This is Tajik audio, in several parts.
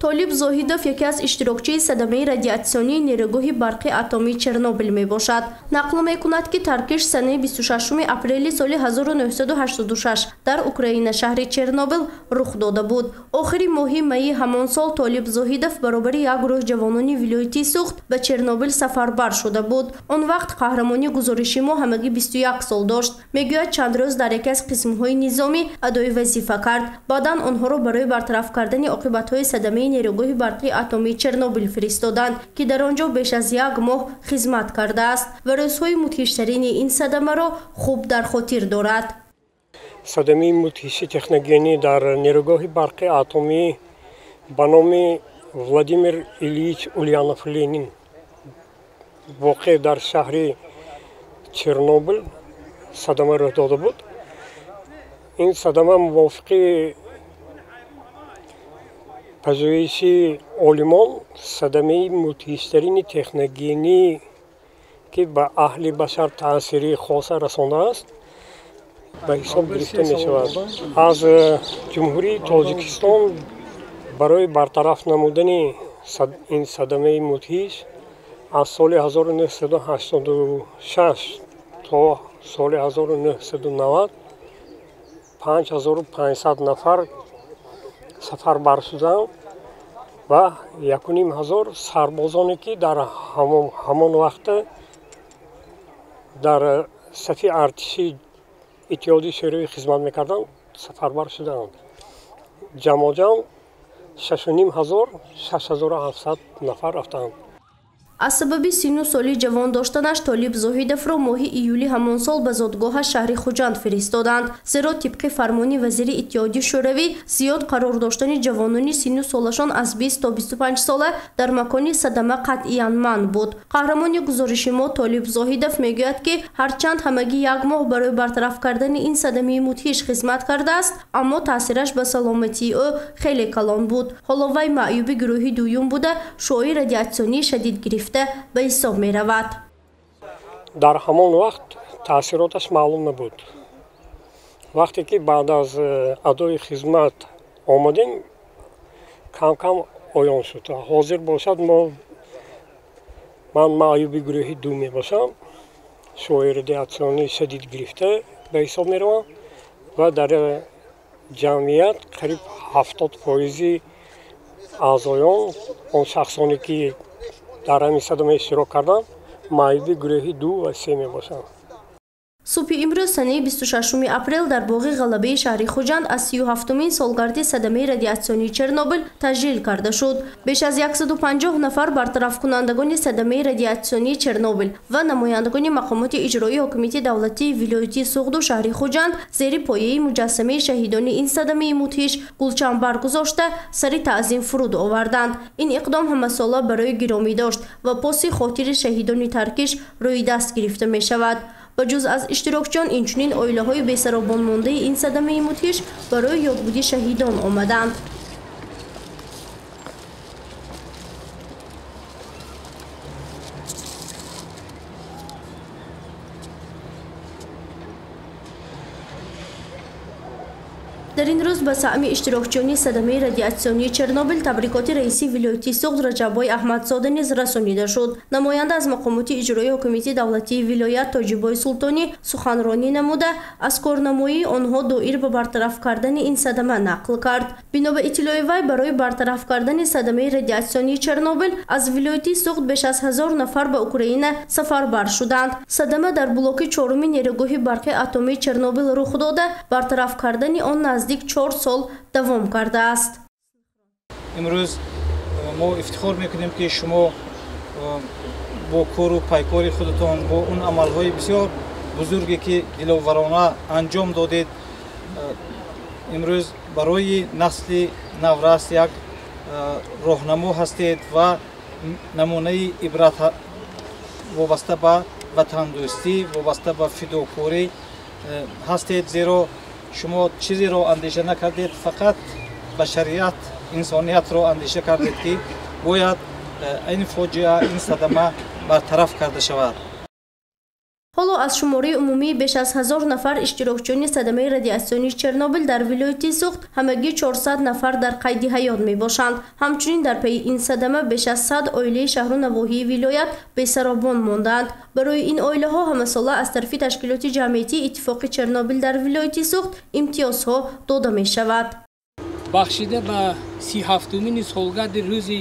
طالب زاهیدوف یکی از اشتراکچی صدمه رادیاسیونی نیروگاه برق اتمی چرنوبیل می باشد. نقل می کند که ترکش سنه 26 اپریل سال 1986 در اوکراین شهر چرنوبیل رخ داده بود. آخر ماه می همان سال طالب زاهیدوف برابر یک گروه جوانان ولایتی سوخت به چرنوبیل سفربر شده بود. آن وقت قهرمانی گزارش ما همگی 21 سال داشت. میگوید چند روز در یکی از قسم‌های نظامی ادای وظیفه کرد. بعداً آنها را برای برطرف کردن عاقبت‌های صدمه نیروگاه برقی اتمی چرنوبیل فرستادند که در آنجا بیش از یک ماه خدمت کرده است و روزهای مدهش‌ترین این صدمه را خوب در خاطر دارد. صدمه مدهش تکنوگرافی در نیروگاه برقی اتمی به نام ولادیمیر ایلیچ اولیانوف لنین واقع در شهر چرنوبیل صدمه رخ داده بود. این صدمه موافق پژوهش عالمان صدمه مدهش‌ترین تکنوگرافی که به اهل بشر تأثیر خاص رسانده است به حساب گرفته می شود. از جمهوری تاجیکستان برای برطرف نمودن این صدمه مدهش از سال 1986 تا سال 1990 5500 نفر سفربر شدند و 1500 سربازانی که در همان وقت در صف ارتشی اتحادیه شوروی خدمت میکردند سفربر شدند. جمع 6500 نفر رفتند. از سبب 39 سالی جوان داشتنش طالب زاهیدوف را ماه ایولی همان سال به زادگاه شهر خوجند فرستادند، زیرا طبق فرمان وزیر اتحادیه شوروی زیاد قرار داشتن جوانان 39 سالشان از 20 تا 25 ساله در مکان صدمه قطعاً منع بود. قهرمان گزارش ما طالب زاهیدوف میگوید که هرچند همگی یک ماه برای برطرف کردن این صدمه مدهش خدمت کرده است، اما تاثیرش به سلامتی او خیلی کلان بود. حالا وی معیوب گروه دوم بوده، شعاع رادیاسیونی شدید گرفته به حساب می رود. در همان وقت تاثیراتش معلوم نبود. وقتی که بعد از ادای خدمت آمدیم کم کم آیان شد. حاضر باشد من معیوب گروه دوم باشم، شعاع رادیاسیونی شدید گرفته به حساب می روم و در جمعیت قریب 70% اعضایان آن شخصانی که در همین صدمه اشتراک کردن معیوب گروه 2 و 3 می باشند. صبح امروز سنه 26 اپریل در باغ غلبه شهر خوجند از 37مین سالگرد صدمه رادیاسیونی چرنوبیل تجلیل کرده شد. بیش از 150 نفر برطرف کنندگان صدمه رادیاسیونی چرنوبیل و نمایندگان مقامات اجرایی حکومت دولتی ولایت سوغد و شهر خوجند زیر پایه مجسمه شهیدان این صدمه مدهش گلچنبر گذاشته سر تعظیم فرود آوردند. این اقدام همه‌ساله برای گرامی داشت و پاس خاطر شهیدان ترکش روی دست گرفته می شود. با جز از اشتراکچیان اینچنین عائله‌های بی‌سرابان مانده این صدمه مدهش برای یادبودی شهیدان آمدند. در این روز به سهم اشتراکچیان صدمه رادیاسیونی چرنوبیل تبریکات رئیس ولایت سوغد رجبای احمدزاده نیز رسانیده شد. نماینده از مقامات اجرایی حکومت دولتی ولایت تاجبای سلطانی سخنرانی نموده از کارنمایی آنها دایر به برطرف کردن این صدمه نقل کرد. بنا به اطلاع وی برای برطرف کردن صدمه رادیاسیونی چرنوبیل از ولایت سوغد بیش از 1000 نفر به اوکراین سفربر شدند. صدمه در بلوک 4 نیروگاه برق اتمی چرنوبیل رخ داده، برطرف کردن آن نزدیک 4 سال دوام کرده است. امروز ما افتخار میکنیم که شما با کار و پیکار خودتان با اون عملهای بسیار بزرگی که دلاورانه انجام دادید امروز برای نسل نورست یک راهنما هستید و نمونه عبرت وابسته به وطن دوستی، وابسته به فداکاری هستید، زیرا شما چیزی را اندیشه نکردید، فقط بشریت انسانیت را اندیشه کردید که باید این فاجعه این صدمه برطرف کرده شود. ҳоло аз шумораи умумии беш аз 1000 нафар иштирокчиёни садамаи радиатсионии Чернобил дар вилояти Суғд ҳамагӣ 400 нафар дар қайди ҳаёт мебошанд. Ҳамчунин дар пайи ин садама беш аз 100 оилаи шаҳру навоҳии вилоят бесаробон монданд. Барои ин оилаҳо ҳамасола аз тарафи ташкилоти ҷамъиятии иттифоқи Чернобил дар вилояти Суғд имтиёзҳо дода мешавад. бахшида ба 37-умини солгарди рӯзи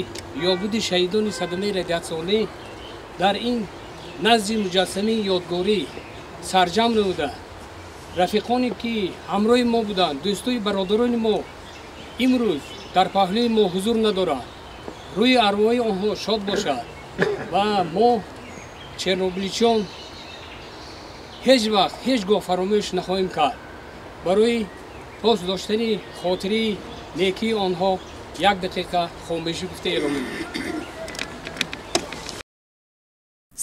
ёбуди шаҳидони садамаи радиатсионӣ дар ин назди муҷассамаи ёдгорӣ сарҷам намуда рафиқоне ки ҳамроҳи мо буданд, дӯстои бародарони мо имрӯз дар паҳлӯи мо ҳузур надоранд. рӯи арвоҳи онҳо шод бошад ва мо чернобилчиён ҳеҷ вақт ҳеҷ гоҳ фаромӯш нахоҳем кард. барои пост доштани хотирии некии онҳо 1 дақиқа хомӯшӣ гуфта эълон мекунем.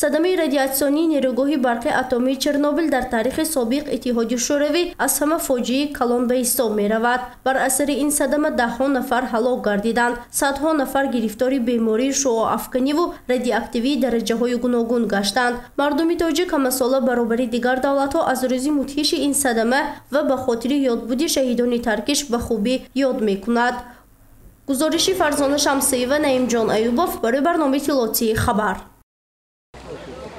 садамаи радиатсионии нерӯгоҳи барқи атомии Чернобил дар таърихи собиқ Иттиҳоди Шӯравӣ аз ҳама фоҷиаи калон ба ҳисоб меравад. бар асари ин садама даҳҳо нафар ҳалок гардиданд, садҳо нафар гирифтори бемории шуоафканиву радиоактивии дараҷаҳои гуногун гаштанд. мардуми тоҷик ҳамасола баробари дигар давлатҳо аз рӯзи мудҳиши ин садама ва ба хотири ёдбуди шаҳидони Таркиш ба хубӣ ёд мекунад. гузориши Фарзона Шамсиева, Наимҷон Аюбов барои барномаи Тилотии Хабар.